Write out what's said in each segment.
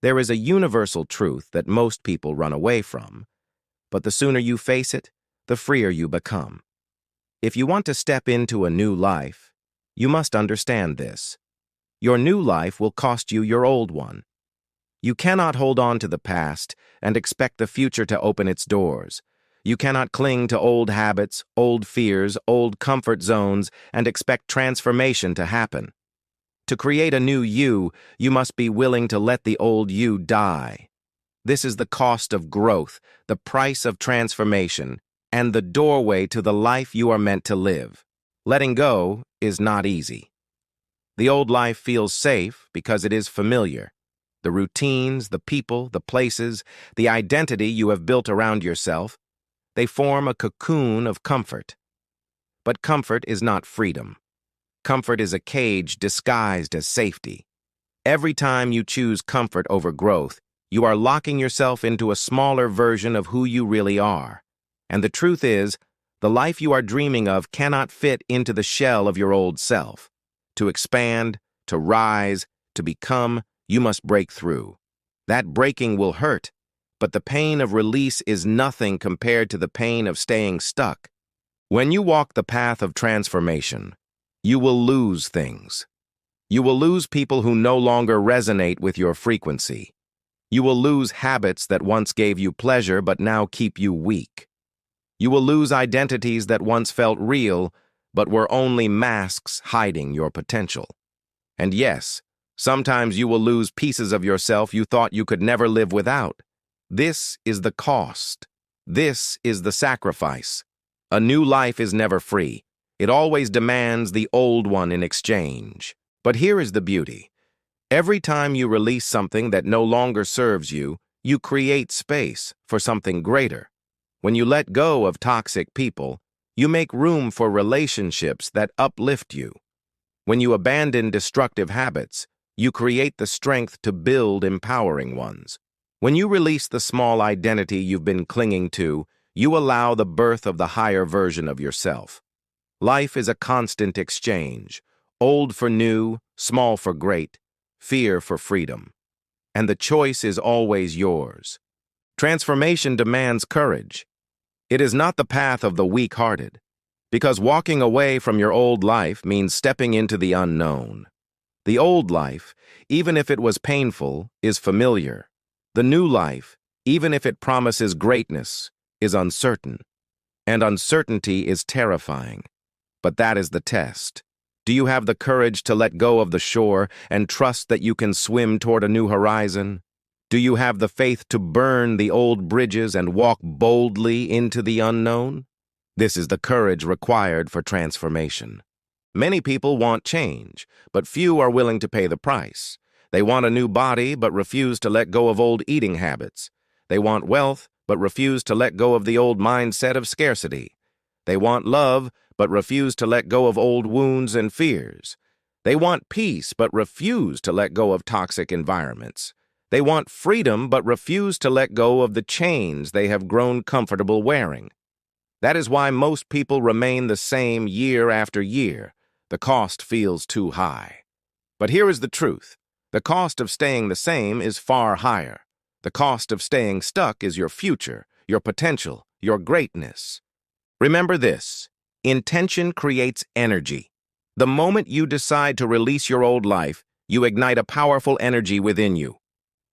There is a universal truth that most people run away from, but the sooner you face it, the freer you become. If you want to step into a new life, you must understand this. Your new life will cost you your old one. You cannot hold on to the past and expect the future to open its doors. You cannot cling to old habits, old fears, old comfort zones, and expect transformation to happen. To create a new you, you must be willing to let the old you die. This is the cost of growth, the price of transformation, and the doorway to the life you are meant to live. Letting go is not easy. The old life feels safe because it is familiar. The routines, the people, the places, the identity you have built around yourself, they form a cocoon of comfort. But comfort is not freedom. Comfort is a cage disguised as safety. Every time you choose comfort over growth, you are locking yourself into a smaller version of who you really are. And the truth is, the life you are dreaming of cannot fit into the shell of your old self. To expand, to rise, to become, you must break through. That breaking will hurt, but the pain of release is nothing compared to the pain of staying stuck. When you walk the path of transformation, you will lose things. You will lose people who no longer resonate with your frequency. You will lose habits that once gave you pleasure but now keep you weak. You will lose identities that once felt real but were only masks hiding your potential. And yes, sometimes you will lose pieces of yourself you thought you could never live without. This is the cost. This is the sacrifice. A new life is never free. It always demands the old one in exchange. But here is the beauty. Every time you release something that no longer serves you, you create space for something greater. When you let go of toxic people, you make room for relationships that uplift you. When you abandon destructive habits, you create the strength to build empowering ones. When you release the small identity you've been clinging to, you allow the birth of the higher version of yourself. Life is a constant exchange, old for new, small for great, fear for freedom. And the choice is always yours. Transformation demands courage. It is not the path of the weak-hearted, because walking away from your old life means stepping into the unknown. The old life, even if it was painful, is familiar. The new life, even if it promises greatness, is uncertain. And uncertainty is terrifying. But that is the test. Do you have the courage to let go of the shore and trust that you can swim toward a new horizon? Do you have the faith to burn the old bridges and walk boldly into the unknown? This is the courage required for transformation. Many people want change, but few are willing to pay the price. They want a new body, but refuse to let go of old eating habits. They want wealth, but refuse to let go of the old mindset of scarcity. They want love, but refuse to let go of old wounds and fears. They want peace, but refuse to let go of toxic environments. They want freedom, but refuse to let go of the chains they have grown comfortable wearing. That is why most people remain the same year after year. The cost feels too high. But here is the truth. The cost of staying the same is far higher. The cost of staying stuck is your future, your potential, your greatness. Remember this. Intention creates energy. The moment you decide to release your old life, you ignite a powerful energy within you.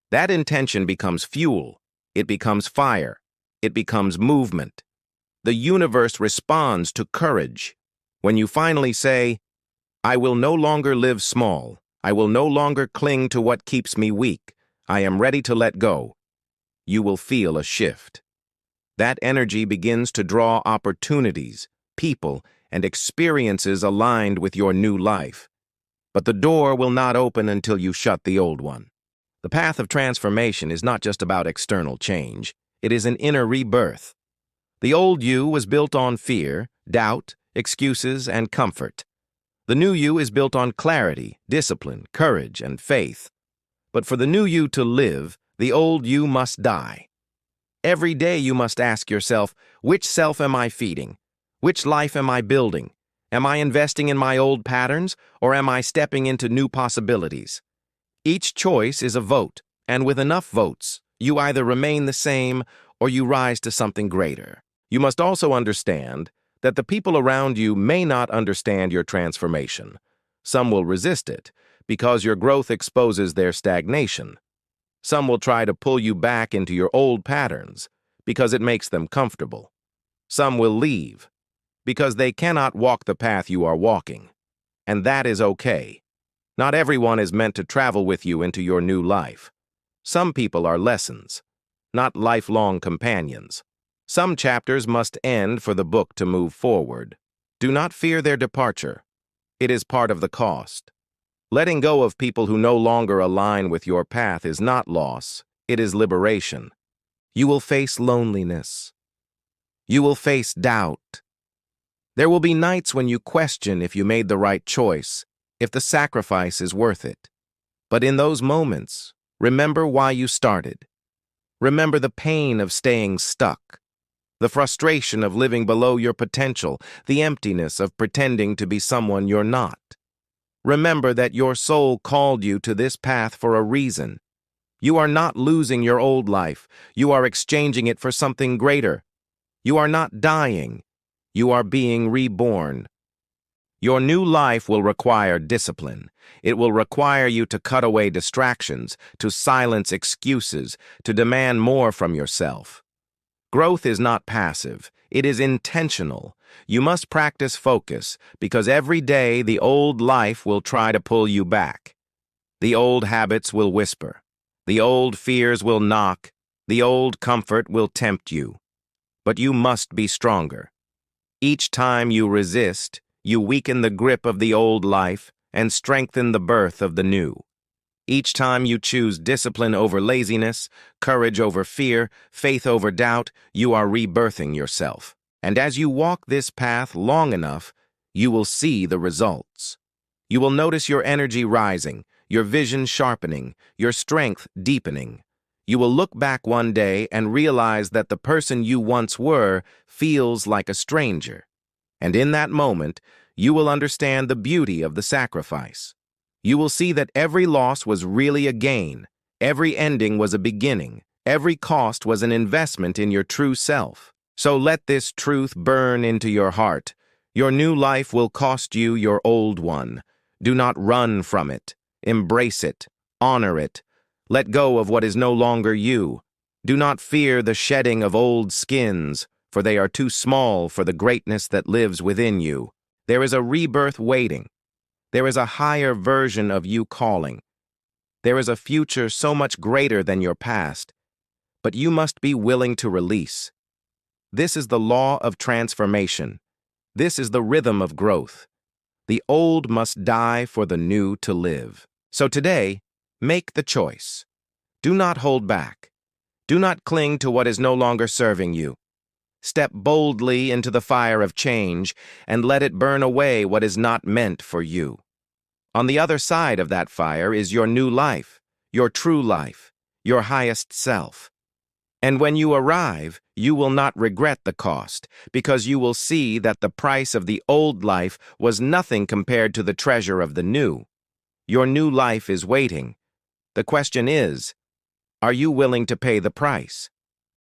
That intention becomes fuel. It becomes fire. It becomes movement. The universe responds to courage. When you finally say, I will no longer live small. I will no longer cling to what keeps me weak. I am ready to let go. You will feel a shift. That energy begins to draw opportunities, people, and experiences aligned with your new life. But the door will not open until you shut the old one. The path of transformation is not just about external change. It is an inner rebirth. The old you was built on fear, doubt, excuses, and comfort. The new you is built on clarity, discipline, courage, and faith. But for the new you to live, the old you must die. Every day you must ask yourself, which self am I feeding? Which life am I building? Am I investing in my old patterns, or am I stepping into new possibilities? Each choice is a vote, And with enough votes, you either remain the same or you rise to something greater. You must also understand that the people around you may not understand your transformation. Some will resist it because your growth exposes their stagnation. Some will try to pull you back into your old patterns because it makes them comfortable. Some will leave because they cannot walk the path you are walking. And that is okay. Not everyone is meant to travel with you into your new life. Some people are lessons, not lifelong companions. Some chapters must end for the book to move forward. Do not fear their departure. It is part of the cost. Letting go of people who no longer align with your path is not loss, it is liberation. You will face loneliness. You will face doubt. There will be nights when you question if you made the right choice, if the sacrifice is worth it. But in those moments, remember why you started. Remember the pain of staying stuck, the frustration of living below your potential, the emptiness of pretending to be someone you're not. Remember that your soul called you to this path for a reason. You are not losing your old life. You are exchanging it for something greater. You are not dying. You are being reborn. Your new life will require discipline. It will require you to cut away distractions, to silence excuses, to demand more from yourself. Growth is not passive. It is intentional. You must practice focus, because every day the old life will try to pull you back. The old habits will whisper. The old fears will knock. The old comfort will tempt you. But you must be stronger. Each time you resist, you weaken the grip of the old life and strengthen the birth of the new. Each time you choose discipline over laziness, courage over fear, faith over doubt, you are rebirthing yourself. And as you walk this path long enough, you will see the results. You will notice your energy rising, your vision sharpening, your strength deepening. You will look back one day and realize that the person you once were feels like a stranger. And in that moment, you will understand the beauty of the sacrifice. You will see that every loss was really a gain, every ending was a beginning, every cost was an investment in your true self. So let this truth burn into your heart. Your new life will cost you your old one. Do not run from it. Embrace it. Honor it. Let go of what is no longer you. Do not fear the shedding of old skins, for they are too small for the greatness that lives within you. There is a rebirth waiting. There is a higher version of you calling. There is a future so much greater than your past, but you must be willing to release. This is the law of transformation. This is the rhythm of growth. The old must die for the new to live. So today, make the choice. Do not hold back. Do not cling to what is no longer serving you. Step boldly into the fire of change and let it burn away what is not meant for you. On the other side of that fire is your new life, your true life, your highest self. And when you arrive, you will not regret the cost, because you will see that the price of the old life was nothing compared to the treasure of the new. Your new life is waiting. The question is, are you willing to pay the price?